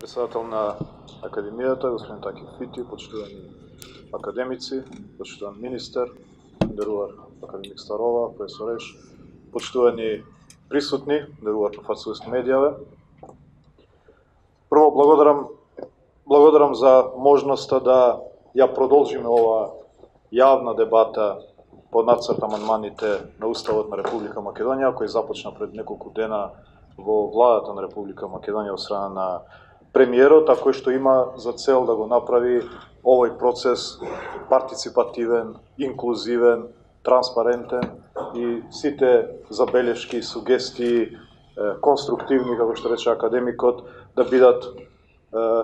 председател на Академијата, господин Таки Фити, почитувани академици, почитуван министер, нderувар академик Старова, професор Еш, почитувани присутни, нderувар профацилист медијаве. Прво благодарам за можноста да ја продолжиме ова јавна дебата по нацрт амандманите на Уставот на Република Македонија, кој започна пред неколку дена во владата на Република Македонија од страна на премиерот, а кој што има за цел да го направи овој процес партиципативен, инклузивен, транспарентен и сите забелешки, сугестии, конструктивни, како што рече академикот, да бидат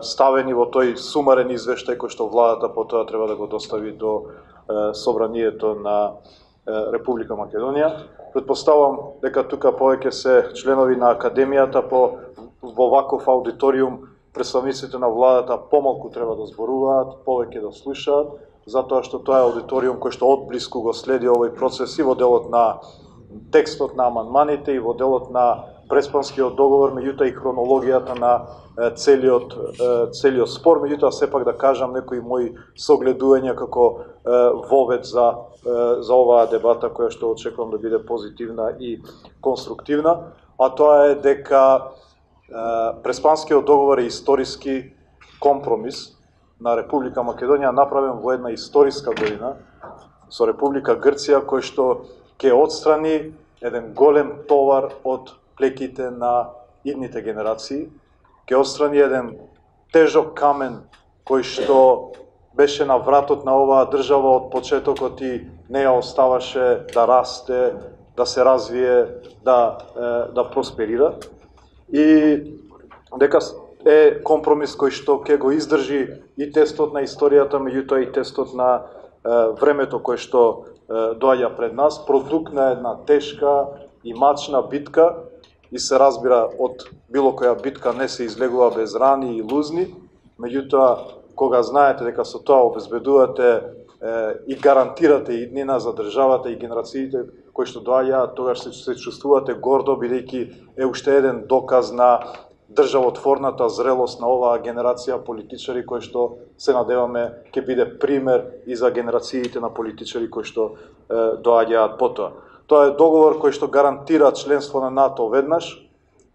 ставени во тој сумарен извештај кој што владата потоа треба да го достави до собранието на Република Македонија. Предпоставам дека тука повеќе се членови на академијата, во ваков аудиториум представниците на владата помалку треба да зборуваат, повеќе да слушаат, затоа што тоа е аудиториум кој што одблиску го следи овој процес и во делот на текстот на амандманите и во делот на преспанскиот договор, меѓутоа и хронологијата на целиот спор, меѓутоа сепак да кажам некои мои согледувања како вовед за оваа дебата која што очекувам да биде позитивна и конструктивна, а тоа е дека преспанскиот договор е историски компромис на Република Македонија, направен во една историска година со Република Грција, кој што ќе отстрани еден голем товар од плеките на идните генерации, ќе отстрани еден тежок камен кој што беше на вратот на оваа држава од почетокот и не ја оставаше да расте, да се развие, да просперира. И дека е компромис кој што ќе го издржи и тестот на историјата, меѓутоа и тестот на времето кој што доаѓа пред нас, продукт на една тешка и мачна битка, и се разбира од било која битка не се излегува без рани и лузни, меѓутоа кога знаете дека со тоа обезбедувате и гарантирате иднина за државата и генерациите кои што доаѓаат, тогаш се чувствувате гордо, бидејќи е уште еден доказ на државотворната зрелост на оваа генерација политичари кои што се надеваме ќе биде пример и за генерациите на политичари кои што доаѓаат потоа. Тоа е договор кој што гарантира членство на НАТО веднаш,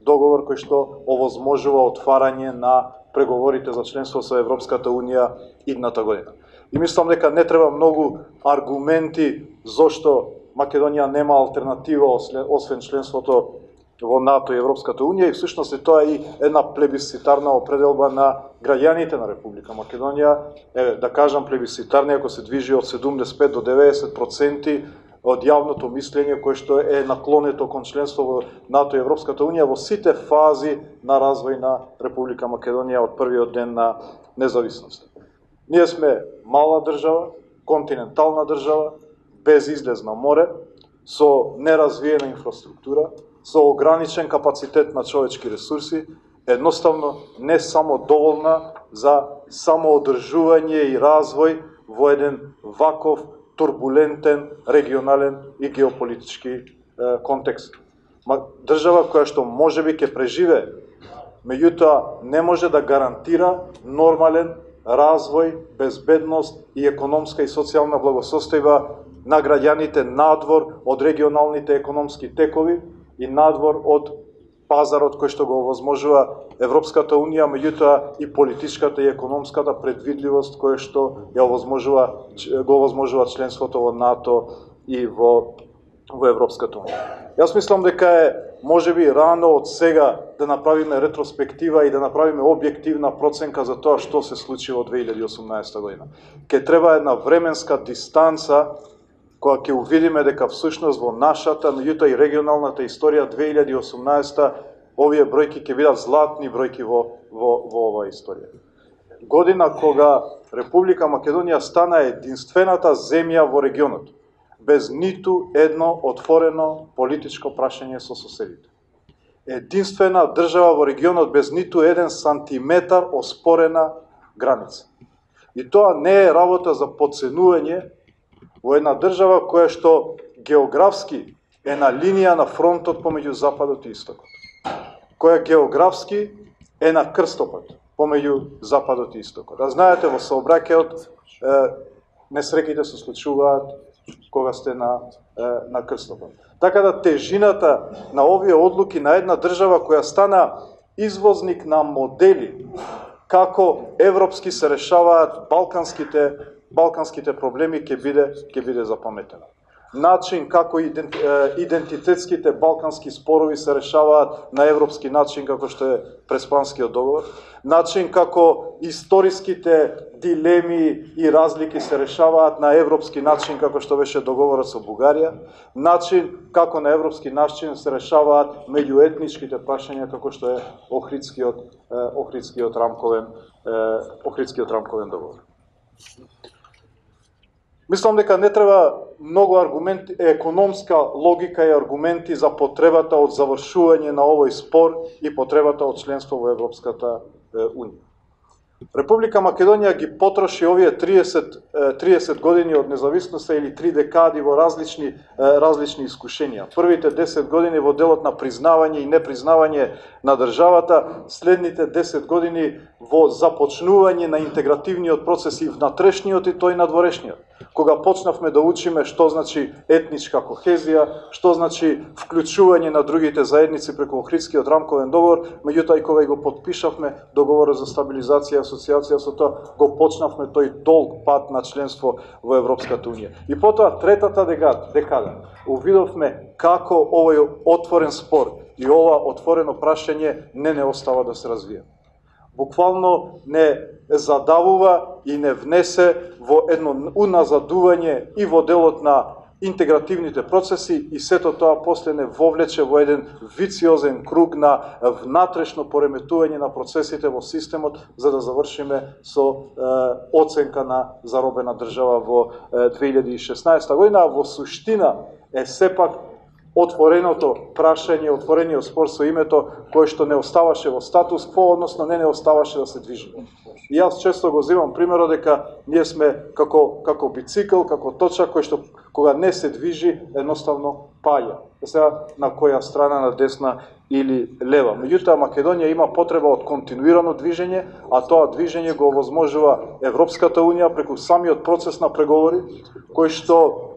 договор кој што овозможува отварање на преговорите за членство со Европската Унија идната година. И мислам дека не треба многу аргументи зошто Македонија нема алтернатива освен членството во НАТО и Европската Унија, и всушност е тоа и една плебисцитарна определба на граѓаните на Република Македонија, да кажам плебисцитарна, ако се движи од 75 до 90% од јавното мислење кое што е наклонето кон членство во НАТО и Европската Унија во сите фази на развој на Република Македонија од првиот ден на независност. Ние сме мала држава, континентална држава, без излез на море, со неразвиена инфраструктура, со ограничен капацитет на човечки ресурси, едноставно не само доволна за самоодржување и развој во еден ваков турбулентен, регионален и геополитички контекст. Држава која што можеби ќе преживее, меѓутоа не може да гарантира нормален развој, безбедност и економска и социјална благосостојба на граѓаните надвор од регионалните економски текови и надвор од пазарот кој што го овозможува Европската Унија, меѓутоа и политичката и економската предвидливост која што го овозможува членството во НАТО и во Европската Унија. Јас мислам дека е можеби рано од сега да направиме ретроспектива и да направиме објективна проценка за тоа што се случи во 2018 година. Ке треба една временска дистанца кога ќе увидиме дека всушност во нашата, меѓутоа и регионалната историја 2018 овие бројки ќе бидат златни бројки во оваа историја. Година кога Република Македонија стана единствената земја во регионот без ниту едно отворено политичко прашање со соседите. Единствена држава во регионот без ниту еден сантиметар оспорена граница. И тоа не е работа за подценување во една држава која што географски е на линија на фронтот помеѓу Западот и Истокот, која географски на крстопат помеѓу Западот и Истокот. А знаете, во сообраќајот несреќите се случуваат кога сте на крстопат. Така да тежината на овие одлуки на една држава која стана извозник на модели како европски се решаваат балканските проблеми ќе биде запаметена. Начин како идентитетските балкански спорови се решаваат на европски начин како што е Преспанскиот договор, начин како историските дилеми и разлики се решаваат на европски начин како што беше договорот со Бугарија, начин како на европски начин се решаваат меѓуетничките прашања како што е Охридскиот рамковен договор. Мислам дека не треба многу аргументи, економска логика и аргументи за потребата од завршување на овој спор и потребата од членство во Европската Унија. Република Македонија ги потроши овие 30 години од независноста или 3 декади во различни искушенија. Првите 10 години во делот на признавање и непризнавање на државата, следните 10 години во започнување на интегративниот процес и внатрешниот и тој надворешниот. Кога почнавме да учиме што значи етничка кохезија, што значи вклучување на другите заедници преку Охридскиот рамковен договор, меѓутоа и кога го подпишавме договорот за стабилизација и асоциација, со тоа го почнавме тој долг пат на членство во Европската Унија. И потоа третата декада увидовме како овој отворен спор и ова отворено прашање не остава да се развие. Буквално не задавува и не внесе во едно уназадување и во делот на интегративните процеси и сето тоа после не вовлече во еден вициозен круг на внатрешно пореметување на процесите во системот за да завршиме со оценка на заробена држава во 2016 година, а во суштина е сепак отвореното прашање, отворениот спор со името кој што не оставаше во статус кво, односно не оставаше да се движи. И јас често го земам примерот дека ние сме како бицикл, како точак кој што кога не се движи едноставно паѓа. Сега на која страна, на десна или лева. Меѓутоа Македонија има потреба од континуирано движење, а тоа движење го овозможува Европската Унија преку самиот процес на преговори, кој што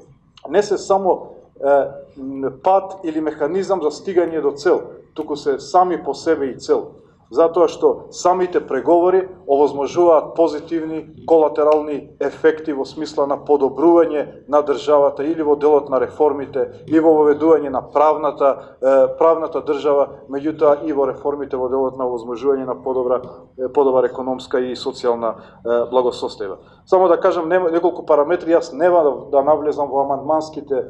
не се само пат или механизам за стигање до цел, туку се сами по себе и цел. Затоа што самите преговори овозможуваат позитивни колатерални ефекти во смисла на подобрување на државата или во делот на реформите, и во воведување на правната држава, меѓутоа и во реформите во делот на овозможување на подобра економска и социјална благосостојба. Само да кажам неколку параметри, јас нема да навлезам во амандманите,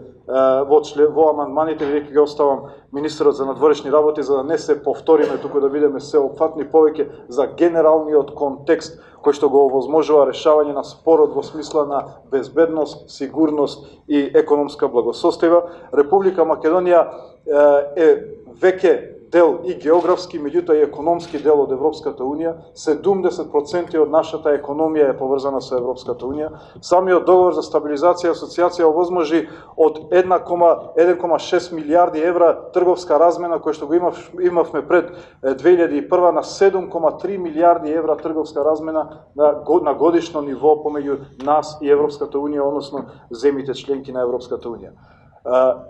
веќе ги оставам министерот за надворешни работи за да не се повториме, туку да бидеме сеопфатни повеќе за генералниот контекст кој што го овозможува решавање на спорот во смисла на безбедност, сигурност и економска благосостојба. Република Македонија е веќе дел и географски, меѓутоа и економски дел од Европската Унија. 70% од нашата економија е поврзана со Европската Унија. Самиот договор за стабилизација и асоциација овозможи од 1,6 милиарди евра трговска размена која што го имавме пред 2001 на 7,3 милиарди евра трговска размена на годишно ниво помеѓу нас и Европската Унија, односно земјите членки на Европската Унија.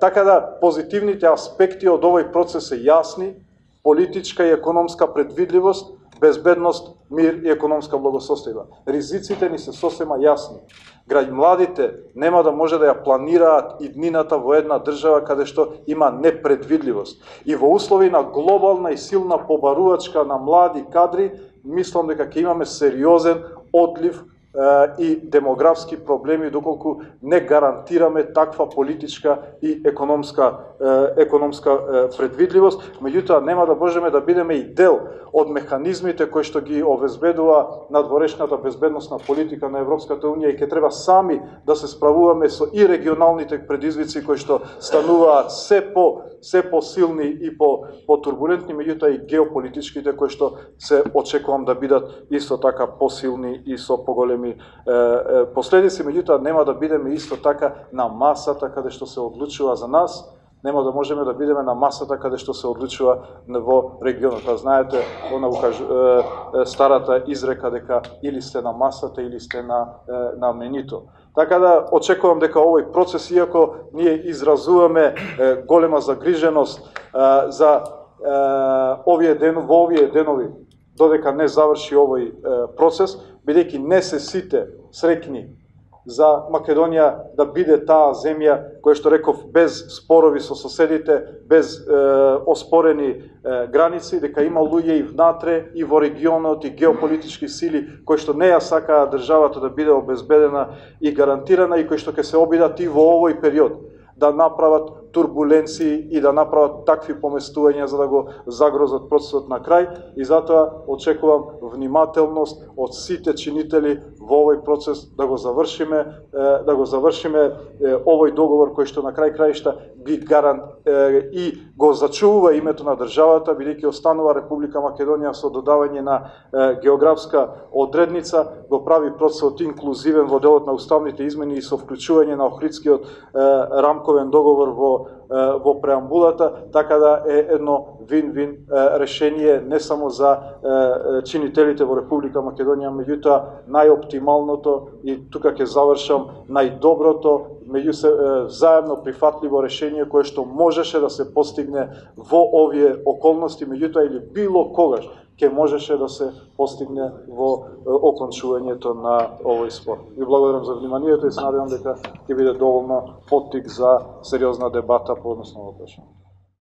Така да, позитивните аспекти од овој процес се јасни: политичка и економска предвидливост, безбедност, мир и економска благосостојба. Ризиците ни се сосема јасни. Младите нема да може да ја планираат иднината во една држава каде што има непредвидливост. И во услови на глобална и силна побарувачка на млади кадри, мислам дека ќе имаме сериозен одлив и демографски проблеми доколку не гарантираме таква политичка и економска предвидливост. Меѓутоа нема да можеме да бидеме и дел од механизмите кои што ги обезбедува надворешната безбедносна политика на Европската Унија и ќе треба сами да се справуваме со и регионалните предизвици кои што стануваат се по-силни и по-турбулентни, меѓутоа и геополитичките кои што се очекувам да бидат исто така посилни и со поголеми последици, меѓутоа нема да бидеме исто така на масата каде што се одлучува за нас нема да можеме да бидеме на масата каде што се одлучува во регионот. А знаете, она старата изрека дека или сте на масата или сте на менито. Така да очекувам дека овој процес, иако ние изразуваме голема загриженост за во овие денови, додека не заврши овој процес, бидејќи не се сите среќни за Македонија да биде таа земја која, што реков, без спорови со соседите, без оспорени граници, дека има луѓе и внатре и во регионот и геополитички сили кои што не ја сакаат државата да биде обезбедена и гарантирана и кои што ќе се обидат и во овој период да направат турбуленции и да направат такви поместувања за да го загрозат процесот на крај, и затоа очекувам внимателност од сите чинители во овој процес да го завршиме овој договор кој што на крај краишта ги и го зачувува името на државата, бидејќи останува Република Македонија со додавање на географска одредница, го прави процесот инклузивен во делот на уставните измени и со вклучување на Охридскиот рамковен договор во преамбулата, така да е едно вин-вин решение не само за чинителите во Република Македонија, меѓутоа најоптималното, и тука ќе завршам, најдоброто, заедно прифатливо решение кое што можеше да се постигне во овие околности, меѓутоа или било когаш ќе можеше да се постигне во окончувањето на овој спор. Ви благодарам за вниманието и се надевам дека ќе биде доволно поттик за сериозна дебата по односно овој прашање.